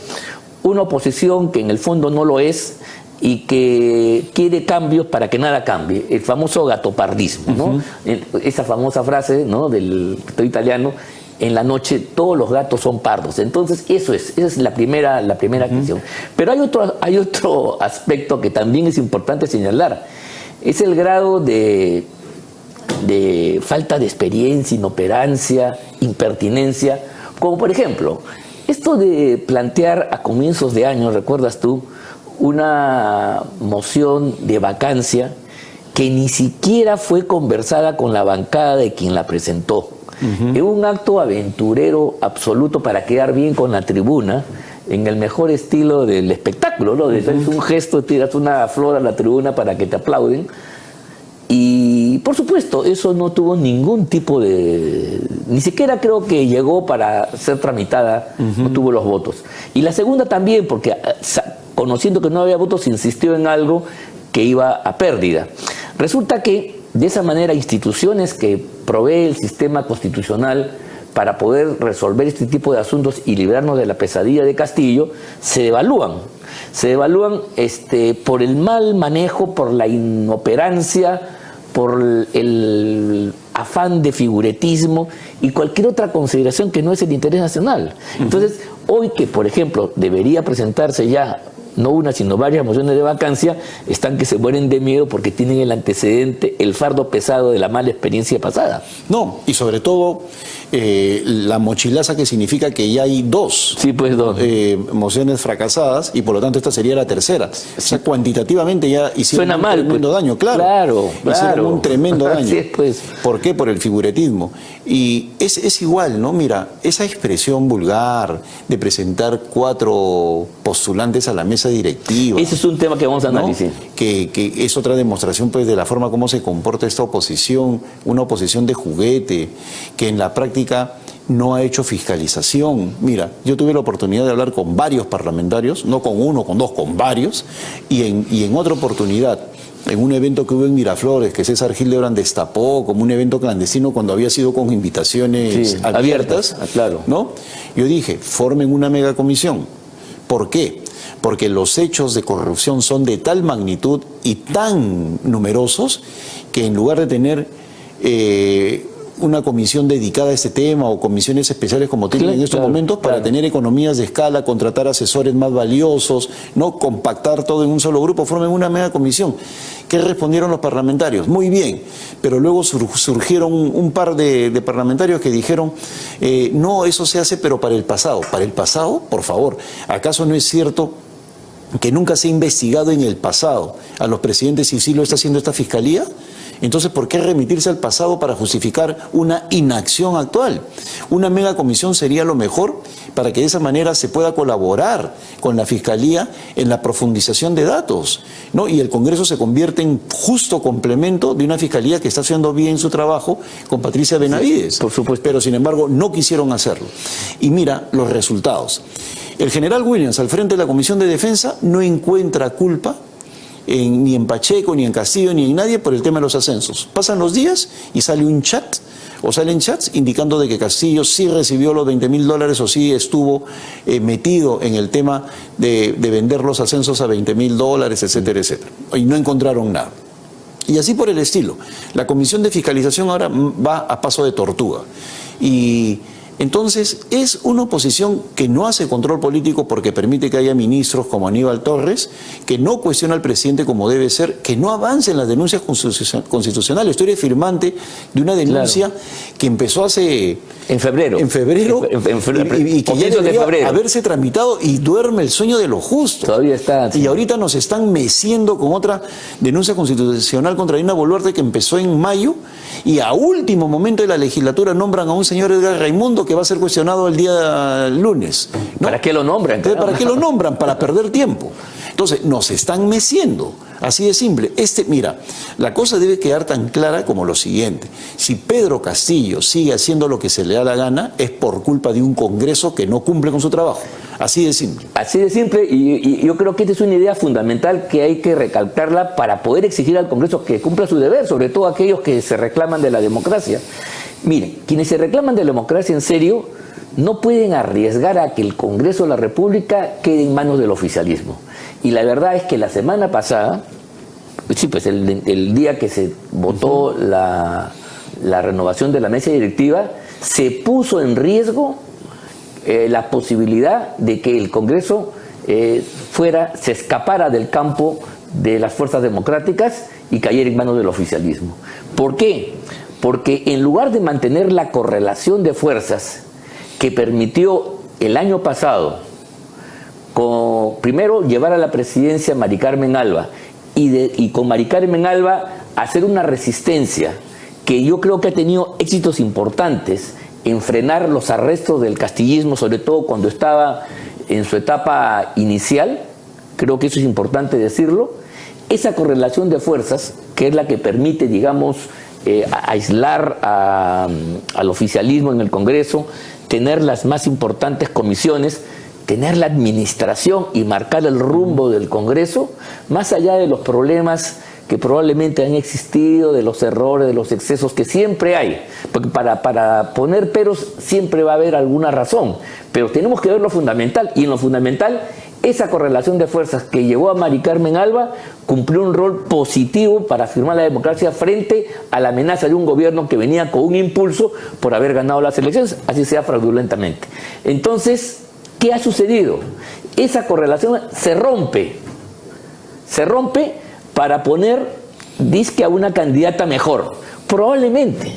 una oposición que en el fondo no lo es y que quiere cambios para que nada cambie, el famoso gatopardismo, ¿no? Esa famosa frase, ¿no?, del italiano: en la noche todos los gatos son pardos. Entonces esa es la primera cuestión. Pero hay otro aspecto que también es importante señalar, es el grado de falta de experiencia, inoperancia, impertinencia, como por ejemplo, esto de plantear a comienzos de año, ¿recuerdas tú?, una moción de vacancia que ni siquiera fue conversada con la bancada de quien la presentó. Es un acto aventurero absoluto para quedar bien con la tribuna, en el mejor estilo del espectáculo, ¿no? Es un gesto, tiras una flor a la tribuna para que te aplauden. Y por supuesto, eso no tuvo ningún tipo de... Ni siquiera creo que llegó para ser tramitada, no tuvo los votos. Y la segunda también, porque conociendo que no había votos, insistió en algo que iba a pérdida. Resulta que, de esa manera, instituciones que provee el sistema constitucional para poder resolver este tipo de asuntos y librarnos de la pesadilla de Castillo, se devalúan. Se devalúan por el mal manejo, por la inoperancia, por el afán de figuretismo y cualquier otra consideración que no es el interés nacional. Entonces, hoy que, por ejemplo, debería presentarse ya no una, sino varias mociones de vacancia, están que se mueren de miedo porque tienen el antecedente, el fardo pesado de la mala experiencia pasada. No, y sobre todo la mochilaza que significa que ya hay dos, mociones fracasadas, y por lo tanto esta sería la tercera. O sea, cuantitativamente ya hicieron tremendo daño, claro. Hicieron un tremendo daño. Así es, pues. ¿Por qué? Por el figuretismo. Y es igual, ¿no? Mira, esa expresión vulgar de presentar 4 postulantes a la mesa directiva. Ese es un tema que vamos a analizar. ¿No? Que es otra demostración, pues, de la forma como se comporta esta oposición, una oposición de juguete, que en la práctica no ha hecho fiscalización. Mira, yo tuve la oportunidad de hablar con varios parlamentarios, no con uno, con dos, con varios, y en otra oportunidad, en un evento que hubo en Miraflores, que César Hildebrand destapó como un evento clandestino cuando había sido con invitaciones abiertas, claro. ¿no? Yo dije, formen una megacomisión. ¿Por qué? Porque los hechos de corrupción son de tal magnitud y tan numerosos que en lugar de tener una comisión dedicada a este tema o comisiones especiales como tienen en estos momentos para tener economías de escala, contratar asesores más valiosos, no compactar todo en un solo grupo, formen una mega comisión. ¿Qué respondieron los parlamentarios? Muy bien, pero luego surgieron un par de parlamentarios que dijeron no, eso se hace pero para el pasado. ¿Para el pasado? Por favor, ¿acaso no es cierto que nunca se ha investigado en el pasado a los presidentes y sí lo está haciendo esta fiscalía? Entonces, ¿por qué remitirse al pasado para justificar una inacción actual? Una megacomisión sería lo mejor para que de esa manera se pueda colaborar con la Fiscalía en la profundización de datos, ¿no? Y el Congreso se convierte en justo complemento de una Fiscalía que está haciendo bien su trabajo con Patricia Benavides. Sí, por supuesto. Pero, sin embargo, no quisieron hacerlo. Y mira los resultados. El general Williams, al frente de la Comisión de Defensa, no encuentra culpa ni en Pacheco, ni en Castillo, ni en nadie por el tema de los ascensos. Pasan los días y sale un chat, o salen chats indicando de que Castillo sí recibió los $20.000 o sí estuvo metido en el tema de vender los ascensos a $20.000, etcétera, etcétera. Y no encontraron nada. Y así por el estilo. La Comisión de Fiscalización ahora va a paso de tortuga. Y entonces es una oposición que no hace control político porque permite que haya ministros como Aníbal Torres, que no cuestiona al presidente como debe ser, que no avance en las denuncias constitucionales. Estoy firmante de una denuncia que empezó hace... En febrero. En febrero. Y que ya debería haberse tramitado y duerme el sueño de los justos. Todavía está. Sí. Y ahorita nos están meciendo con otra denuncia constitucional contra Dina Boluarte que empezó en mayo y a último momento de la legislatura nombran a un señor Edgar Raimundo que va a ser cuestionado el día lunes, ¿no? ¿Para qué lo nombran? Entonces, ¿para qué lo nombran? Para perder tiempo. Entonces, nos están meciendo. Así de simple. Mira, la cosa debe quedar tan clara como lo siguiente. Si Pedro Castillo sigue haciendo lo que se le da la gana, es por culpa de un Congreso que no cumple con su trabajo. Así de simple. Así de simple, y yo creo que esta es una idea fundamental que hay que recalcarla para poder exigir al Congreso que cumpla su deber, sobre todo aquellos que se reclaman de la democracia. Miren, quienes se reclaman de la democracia en serio no pueden arriesgar a que el Congreso de la República quede en manos del oficialismo. Y la verdad es que la semana pasada, sí, pues el día que se votó la renovación de la mesa directiva, se puso en riesgo la posibilidad de que el Congreso se escapara del campo de las fuerzas democráticas y cayera en manos del oficialismo. ¿Por qué? Porque en lugar de mantener la correlación de fuerzas que permitió el año pasado, primero llevar a la presidencia a Mari Carmen Alba y con Mari Carmen Alba hacer una resistencia que yo creo que ha tenido éxitos importantes en frenar los arrestos del castillismo, sobre todo cuando estaba en su etapa inicial. Creo que eso es importante decirlo. Esa correlación de fuerzas, que es la que permite, digamos, aislar al oficialismo en el Congreso, tener las más importantes comisiones, tener la administración y marcar el rumbo del Congreso, más allá de los problemas que probablemente han existido, de los errores, de los excesos que siempre hay, porque para poner peros siempre va a haber alguna razón, pero tenemos que ver lo fundamental, y en lo fundamental esa correlación de fuerzas que llevó a Mari Carmen Alba cumplió un rol positivo para afirmar la democracia frente a la amenaza de un gobierno que venía con un impulso por haber ganado las elecciones, así sea fraudulentamente. Entonces, ¿qué ha sucedido? Esa correlación se rompe para poner disque a una candidata mejor. Probablemente,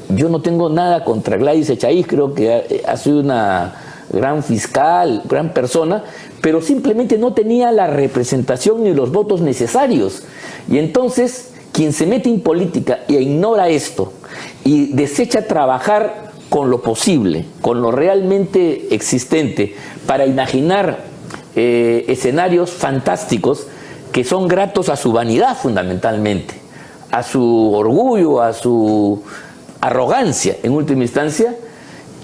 yo no tengo nada contra Gladys Echaíz, creo que ha sido una gran fiscal, gran persona, pero simplemente no tenía la representación ni los votos necesarios. Y entonces, quien se mete en política e ignora esto y desecha trabajar con lo posible, con lo realmente existente, para imaginar escenarios fantásticos que son gratos a su vanidad fundamentalmente, a su orgullo, a su arrogancia en última instancia,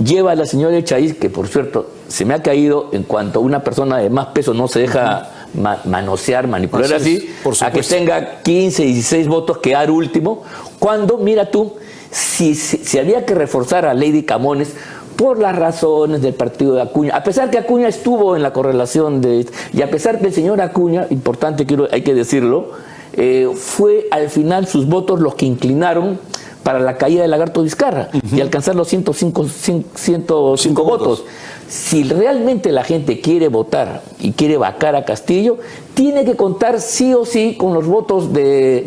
lleva a la señora Echaíz, que por cierto se me ha caído en cuanto a una persona de más peso no se deja manosear, manipular así, a que tenga 15, 16 votos, quedar último, cuando, mira tú, si había que reforzar a Lady Camones por las razones del partido de Acuña, a pesar que Acuña estuvo en la correlación y a pesar que el señor Acuña, importante, hay que decirlo, fue al final sus votos los que inclinaron para la caída de Lagarto Vizcarra y alcanzar los 105 votos. Si realmente la gente quiere votar y quiere vacar a Castillo, tiene que contar sí o sí con los votos de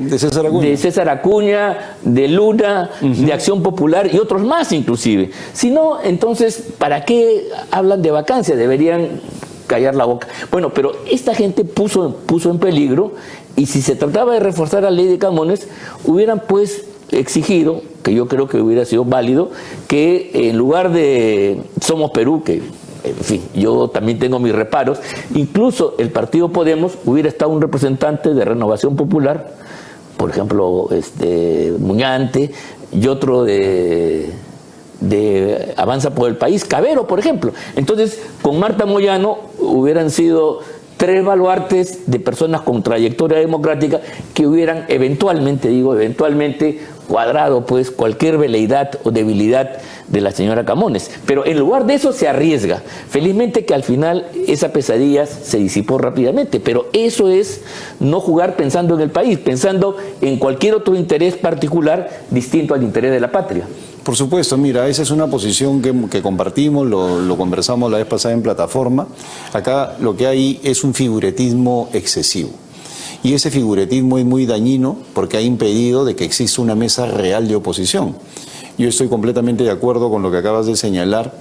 César Acuña, de Luna, de Acción Popular y otros más inclusive. Si no, entonces, ¿para qué hablan de vacancia? Deberían callar la boca. Bueno, pero esta gente puso en peligro, y si se trataba de reforzar a Lady Camones, hubieran pues exigido, que yo creo que hubiera sido válido, que en lugar de Somos Perú, que en fin, yo también tengo mis reparos, incluso el partido Podemos hubiera estado un representante de Renovación Popular, por ejemplo, Muñante, y otro de Avanza por el País, Cabero, por ejemplo. Entonces, con Marta Moyano hubieran sido 3 baluartes de personas con trayectoria democrática que hubieran eventualmente cuadrado pues cualquier veleidad o debilidad de la señora Camones. Pero en lugar de eso se arriesga. Felizmente que al final esa pesadilla se disipó rápidamente, pero eso es no jugar pensando en el país, pensando en cualquier otro interés particular distinto al interés de la patria. Por supuesto, mira, esa es una posición que compartimos, lo conversamos la vez pasada en plataforma. Acá lo que hay es un figuretismo excesivo. Y ese figuretismo es muy dañino porque ha impedido de que exista una mesa real de oposición. Yo estoy completamente de acuerdo con lo que acabas de señalar,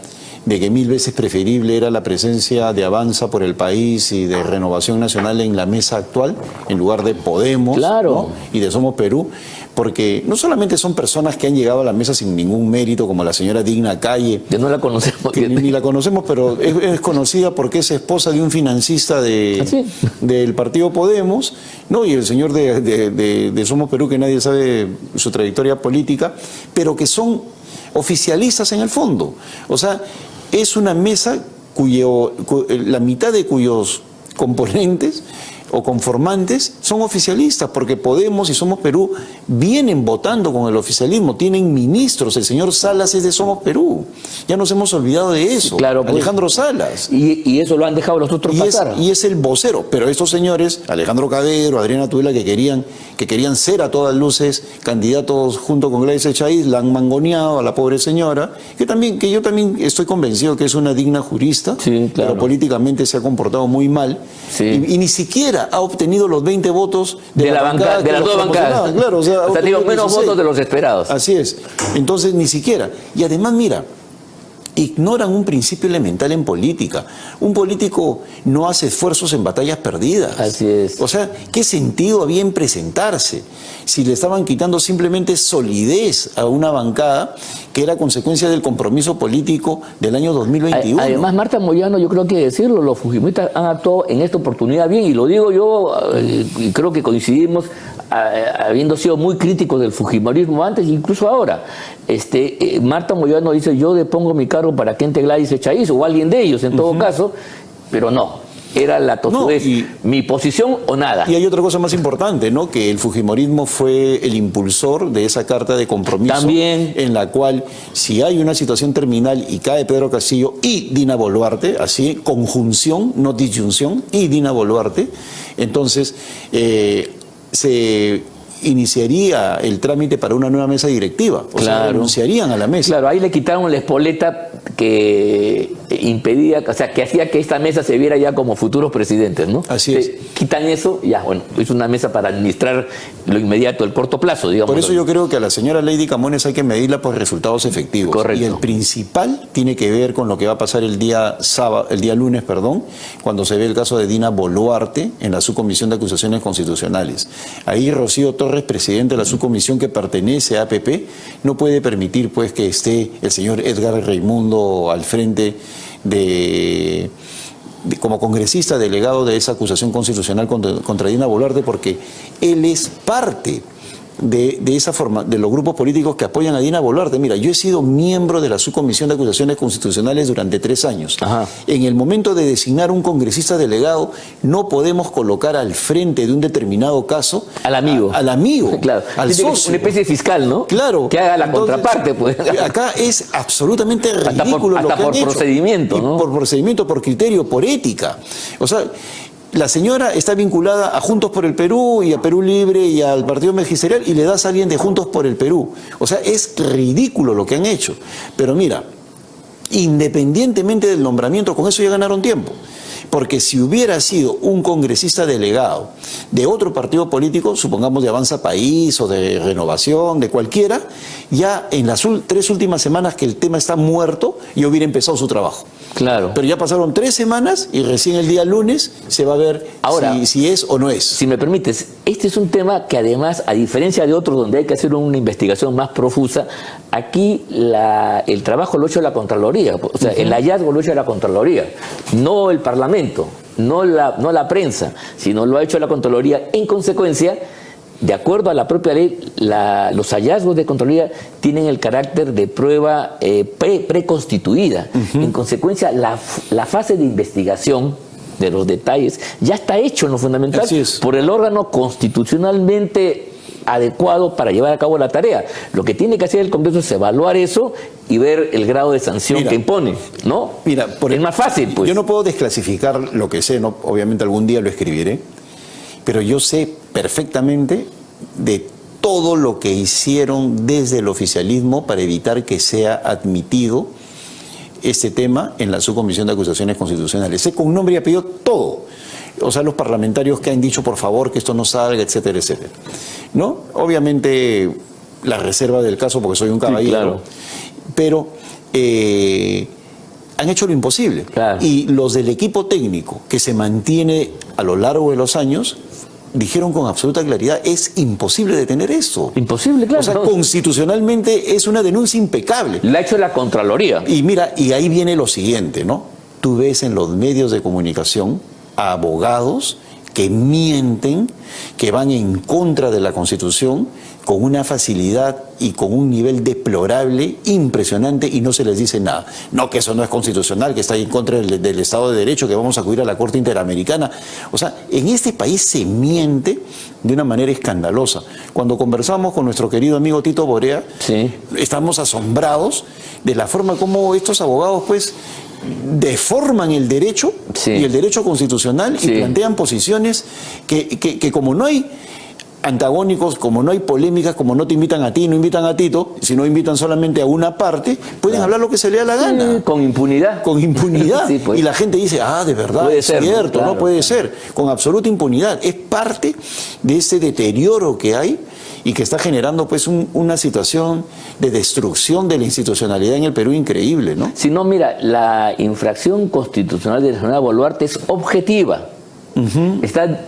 de que 1000 veces preferible era la presencia de Avanza por el País y de Renovación Nacional en la mesa actual, en lugar de Podemos, claro, ¿no? Y de Somos Perú, porque no solamente son personas que han llegado a la mesa sin ningún mérito, como la señora Digna Calle, que no la conocemos, que ni la conocemos, pero es conocida porque es esposa de un financista del partido Podemos, ¿no? Y el señor de Somos Perú, que nadie sabe su trayectoria política, pero que son oficialistas en el fondo. O sea, es una mesa la mitad de cuyos componentes o conformantes son oficialistas, porque Podemos y Somos Perú vienen votando con el oficialismo, tienen ministros, el señor Salas es de Somos Perú, ya nos hemos olvidado de eso, claro, pues, Alejandro Salas. Y eso lo han dejado los otros pasar. Y es el vocero, pero estos señores, Alejandro Cabero, Adriana Tudela, que querían ser a todas luces candidatos junto con Gladys Echaíz, la han mangoneado a la pobre señora, que yo también estoy convencido que es una digna jurista, sí, claro, pero políticamente se ha comportado muy mal, sí, y ni siquiera ha obtenido los 20 votos de la bancada, de las dos bancadas. Claro, o sea, ha tenido menos 16 votos de los esperados. Así es. Entonces, ni siquiera. Y además, mira, ignoran un principio elemental en política. Un político no hace esfuerzos en batallas perdidas. Así es. O sea, ¿qué sentido había en presentarse si le estaban quitando simplemente solidez a una bancada que era consecuencia del compromiso político del año 2021? Además, Marta Moyano, yo creo que decirlo, los fujimoristas han actuado en esta oportunidad bien, y lo digo yo, y creo que coincidimos, habiendo sido muy críticos del fujimorismo antes e incluso ahora. Marta Moyano dice: yo depongo mi cargo para que entre Gladys Echaíz o alguien de ellos en todo caso, pero no. Era la tozudez, mi posición o nada. Y hay otra cosa más importante, ¿no? Que el fujimorismo fue el impulsor de esa carta de compromiso. También. En la cual, si hay una situación terminal y cae Pedro Castillo y Dina Boluarte, así, conjunción, no disyunción, y Dina Boluarte, entonces se iniciaría el trámite para una nueva mesa directiva. O sea, renunciarían a la mesa. Claro, ahí le quitaron la espoleta que impedía, o sea, que hacía que esta mesa se viera ya como futuros presidentes, ¿no? Así es. Quitan eso, ya, bueno, es una mesa para administrar lo inmediato, el corto plazo, digamos. Por eso yo creo que a la señora Lady Camones hay que medirla por resultados efectivos. Correcto. Y el principal tiene que ver con lo que va a pasar el día lunes, cuando se ve el caso de Dina Boluarte en la Subcomisión de Acusaciones Constitucionales. Ahí Rocío Torres, presidente de la subcomisión que pertenece a APP, no puede permitir pues que esté el señor Edgar Raimundo al frente como congresista delegado de esa acusación constitucional contra Dina Boluarte, porque él es parte de esa forma, de los grupos políticos que apoyan a Dina Boluarte. Mira, yo he sido miembro de la Subcomisión de Acusaciones Constitucionales durante 3 años. Ajá. En el momento de designar un congresista delegado, no podemos colocar al frente de un determinado caso al amigo. Al amigo, claro, al socio. Una especie de fiscal, ¿no? Claro. Que haga la contraparte, pues. Acá es absolutamente ridículo hasta por procedimiento, ¿no? Por procedimiento, por criterio, por ética. O sea, la señora está vinculada a Juntos por el Perú y a Perú Libre y al Partido Magisterial, y le das a alguien de Juntos por el Perú. O sea, es ridículo lo que han hecho. Pero mira, independientemente del nombramiento, con eso ya ganaron tiempo. Porque si hubiera sido un congresista delegado de otro partido político, supongamos de Avanza País o de Renovación, de cualquiera, ya en las 3 últimas semanas que el tema está muerto, ya hubiera empezado su trabajo. Claro. Pero ya pasaron 3 semanas y recién el día lunes se va a ver ahora, si es o no es. Si me permites, este es un tema que además, a diferencia de otros donde hay que hacer una investigación más profusa, aquí el trabajo lo ha hecho la Contraloría. O sea, el hallazgo lo ha hecho la Contraloría, no el Parlamento, no la prensa, sino lo ha hecho la Contraloría. En consecuencia, de acuerdo a la propia ley, los hallazgos de Contraloría tienen el carácter de prueba preconstituida. En consecuencia, la fase de investigación de los detalles ya está hecho en lo fundamental por el órgano constitucionalmente adecuado para llevar a cabo la tarea. Lo que tiene que hacer el Congreso es evaluar eso y ver el grado de sanción que impone, ¿no? Mira, es más fácil, pues. Yo no puedo desclasificar lo que sé, ¿no? Obviamente algún día lo escribiré, pero yo sé perfectamente de todo lo que hicieron desde el oficialismo para evitar que sea admitido este tema en la Subcomisión de Acusaciones Constitucionales. Sé con nombre y apellido todo. O sea, los parlamentarios que han dicho por favor que esto no salga, etcétera, etcétera. ¿No? Obviamente la reserva del caso porque soy un caballero, claro. Pero han hecho lo imposible. Claro. Y los del equipo técnico que se mantiene a lo largo de los años dijeron con absoluta claridad, es imposible detener esto. Imposible, claro. O sea, constitucionalmente es una denuncia impecable. La ha hecho la Contraloría. Y mira, y ahí viene lo siguiente, ¿no? Tú ves en los medios de comunicación a abogados que mienten, que van en contra de la Constitución con una facilidad y con un nivel deplorable, impresionante, y no se les dice nada. No, que eso no es constitucional, que está en contra del Estado de Derecho, que vamos a acudir a la Corte Interamericana. O sea, en este país se miente de una manera escandalosa. Cuando conversamos con nuestro querido amigo Tito Borea, sí, estamos asombrados de la forma como estos abogados, pues, deforman el derecho, sí, y el derecho constitucional, sí, y plantean posiciones que como no hay antagónicos, como no hay polémicas, como no te invitan a ti, no invitan a Tito, sino invitan solamente a una parte, pueden hablar lo que se le da la gana. Sí, con impunidad. Con impunidad. Sí, pues. Y la gente dice, de verdad, puede es ser, cierto, claro, no puede claro ser. Con absoluta impunidad. Es parte de ese deterioro que hay y que está generando, pues, una situación de destrucción de la institucionalidad en el Perú increíble, ¿no? Si no, mira, la infracción constitucional de la señora Boluarte es objetiva. Está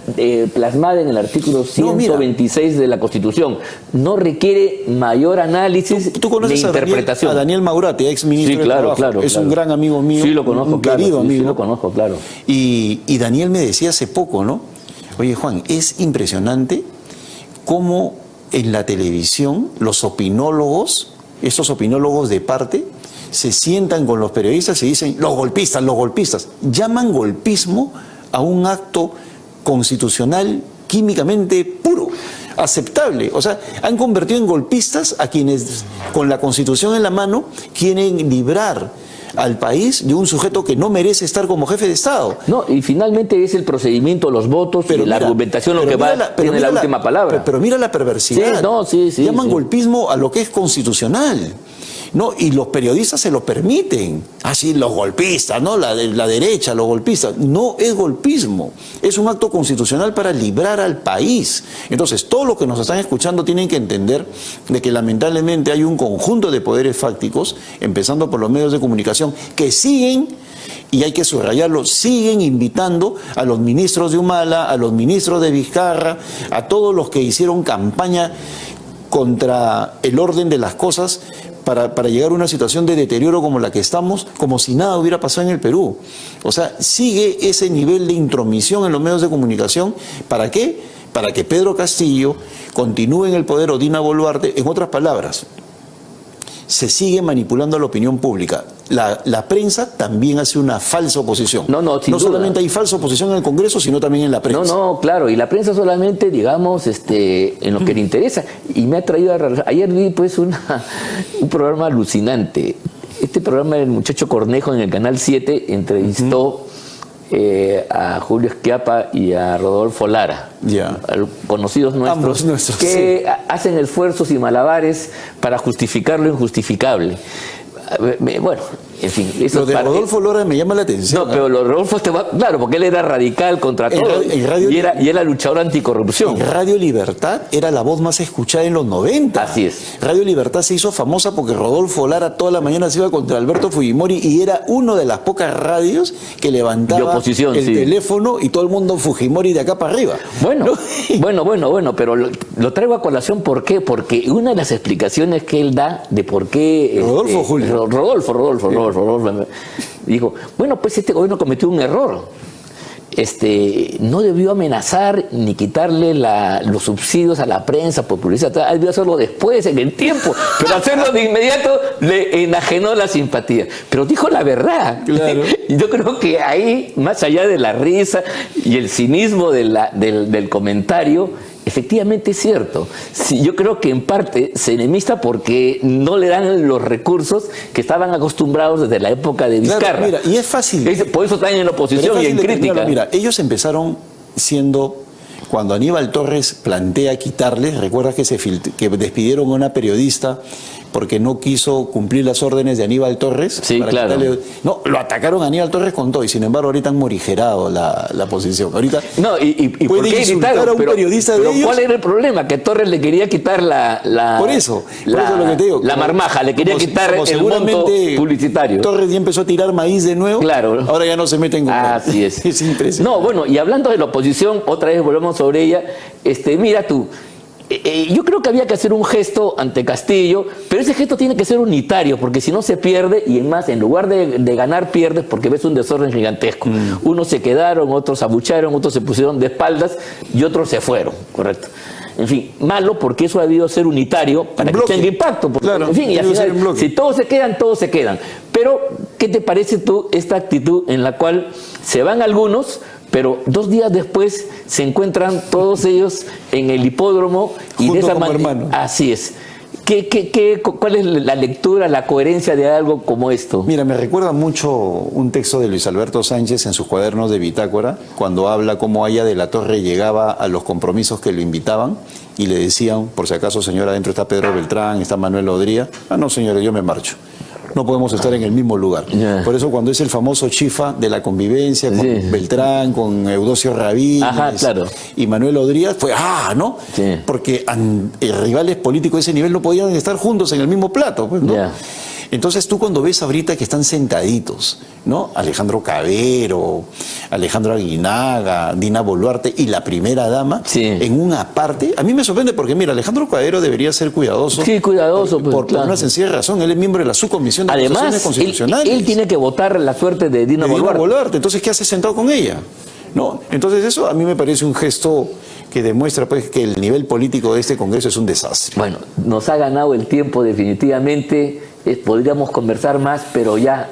plasmada en el artículo 126 de la Constitución. No requiere mayor análisis ¿Tú conoces ni interpretación. A Daniel Maurati, ex ministro de Trabajo. Claro, es un gran amigo mío. Sí, lo conozco, un querido amigo. Sí, lo conozco, claro. Y Daniel me decía hace poco, ¿no? Oye, Juan, es impresionante cómo en la televisión los opinólogos, estos opinólogos de parte, se sientan con los periodistas y dicen, los golpistas. Llaman golpismo a un acto constitucional químicamente puro, aceptable. O sea, han convertido en golpistas a quienes, con la Constitución en la mano, quieren librar al país de un sujeto que no merece estar como jefe de Estado. No, y finalmente es el procedimiento, los votos, pero la argumentación lo que tiene la última palabra. Pero mira la perversidad. Sí, llaman golpismo a lo que es constitucional. No, y los periodistas se lo permiten. Así, los golpistas, ¿no? La derecha, los golpistas. No es golpismo. Es un acto constitucional para librar al país. Entonces, todos los que nos están escuchando tienen que entender de que lamentablemente hay un conjunto de poderes fácticos, empezando por los medios de comunicación, que siguen, y hay que subrayarlo, siguen invitando a los ministros de Humala, a los ministros de Vizcarra, a todos los que hicieron campaña contra el orden de las cosas, para llegar a una situación de deterioro como la que estamos, como si nada hubiera pasado en el Perú. O sea, sigue ese nivel de intromisión en los medios de comunicación. ¿Para qué? Para que Pedro Castillo continúe en el poder, o Dina Boluarte. En otras palabras, se sigue manipulando a la opinión pública. La prensa también hace una falsa oposición. No solamente hay falsa oposición en el Congreso, sino también en la prensa. Claro, y la prensa solamente, digamos, en lo que le interesa. Y me ha traído ayer vi pues un programa alucinante. Este programa del muchacho Cornejo en el Canal 7 entrevistó a Julio Schiappa y a Rodolfo Lara, conocidos nuestros, ambos nuestros, que hacen esfuerzos y malabares para justificar lo injustificable. Bueno, en fin. Lo de Rodolfo Lara me llama la atención. No, pero Rodolfo claro, porque él era radical contra todo y era luchador anticorrupción. En Radio Libertad era la voz más escuchada en los 90. Así es. Radio Libertad se hizo famosa porque Rodolfo Lara toda la mañana se iba contra Alberto Fujimori y era uno de las pocas radios que levantaba el teléfono y todo el mundo Fujimori de acá para arriba. Bueno, ¿no? Pero lo traigo a colación, ¿por qué? Porque una de las explicaciones que él da de por qué... Rodolfo dijo, bueno, pues este gobierno cometió un error. No debió amenazar ni quitarle los subsidios a la prensa por publicidad, debió hacerlo después, en el tiempo, pero hacerlo de inmediato le enajenó la simpatía. Pero dijo la verdad. Claro. Y yo creo que ahí, más allá de la risa y el cinismo del comentario, efectivamente es cierto. Sí, yo creo que en parte se enemista porque no le dan los recursos que estaban acostumbrados desde la época de Vizcarra. Claro, mira, y es fácil. Por eso están en oposición y en crítica. Mira, ellos empezaron siendo... Cuando Aníbal Torres plantea quitarles, recuerdas que despidieron a una periodista porque no quiso cumplir las órdenes de Aníbal Torres. Sí, claro. No, lo atacaron a Aníbal Torres con todo y sin embargo ahorita han morigerado la posición. Ahorita no, y puede ¿por qué insultar a un periodista de ellos. ¿Cuál era el problema? Que Torres le quería quitar por eso es lo que te digo. La marmaja, le quería quitar el monto publicitario. Torres ya empezó a tirar maíz de nuevo. Claro. Ahora ya no se meten con Así es. Es impresionante. No, bueno, y hablando de la oposición, otra vez volvemos sobre ella. Mira tú, yo creo que había que hacer un gesto ante Castillo, pero ese gesto tiene que ser unitario, porque si no se pierde, y más, en lugar de ganar, pierdes, porque ves un desorden gigantesco. Unos se quedaron, otros abucharon, otros se pusieron de espaldas y otros se fueron, correcto. En fin, malo, porque eso ha debido ser unitario para que tenga impacto. Porque, claro, en fin, y al final, si todos se quedan, todos se quedan. Pero, ¿qué te parece tú esta actitud en la cual se van algunos, pero 2 días después se encuentran todos ellos en el hipódromo y junto de esa manera? Así es. ¿Cuál es la lectura, la coherencia de algo como esto? Mira, me recuerda mucho un texto de Luis Alberto Sánchez en sus cuadernos de bitácora, cuando habla cómo Aya de la Torre llegaba a los compromisos que lo invitaban y le decían, por si acaso, señora, adentro está Pedro Beltrán, está Manuel Odría. Ah, no, señores, yo me marcho. No podemos estar en el mismo lugar. Por eso cuando es el famoso chifa de la convivencia con Beltrán, con Eudosio Rabines y Manuel Odrías, fue ¿no? Porque rivales políticos de ese nivel no podían estar juntos en el mismo plato, pues, ¿no? Entonces tú cuando ves ahorita que están sentaditos, ¿no? Alejandro Cabero, Alejandro Aguinaga, Dina Boluarte y la primera dama, en una parte, a mí me sorprende porque, mira, Alejandro Cabero debería ser cuidadoso. Sí, cuidadoso. Por una sencilla razón, él es miembro de la subcomisión de acusaciones constitucionales. Él tiene que votar la suerte de Dina Boluarte. Entonces, ¿qué hace sentado con ella? ¿No? Entonces eso a mí me parece un gesto que demuestra, pues, que el nivel político de este Congreso es un desastre. Bueno, nos ha ganado el tiempo definitivamente. Podríamos conversar más, pero ya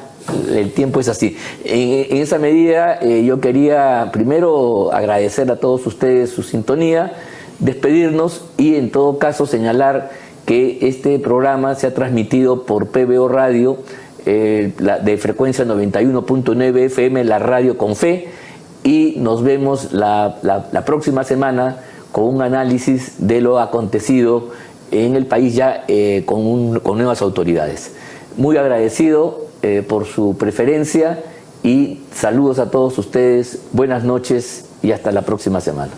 el tiempo es así. En esa medida yo quería primero agradecer a todos ustedes su sintonía, despedirnos y en todo caso señalar que este programa se ha transmitido por PBO Radio de frecuencia 91.9 FM, la radio con fe, y nos vemos la próxima semana con un análisis de lo acontecido en el país ya con nuevas autoridades. Muy agradecido por su preferencia y saludos a todos ustedes, buenas noches y hasta la próxima semana.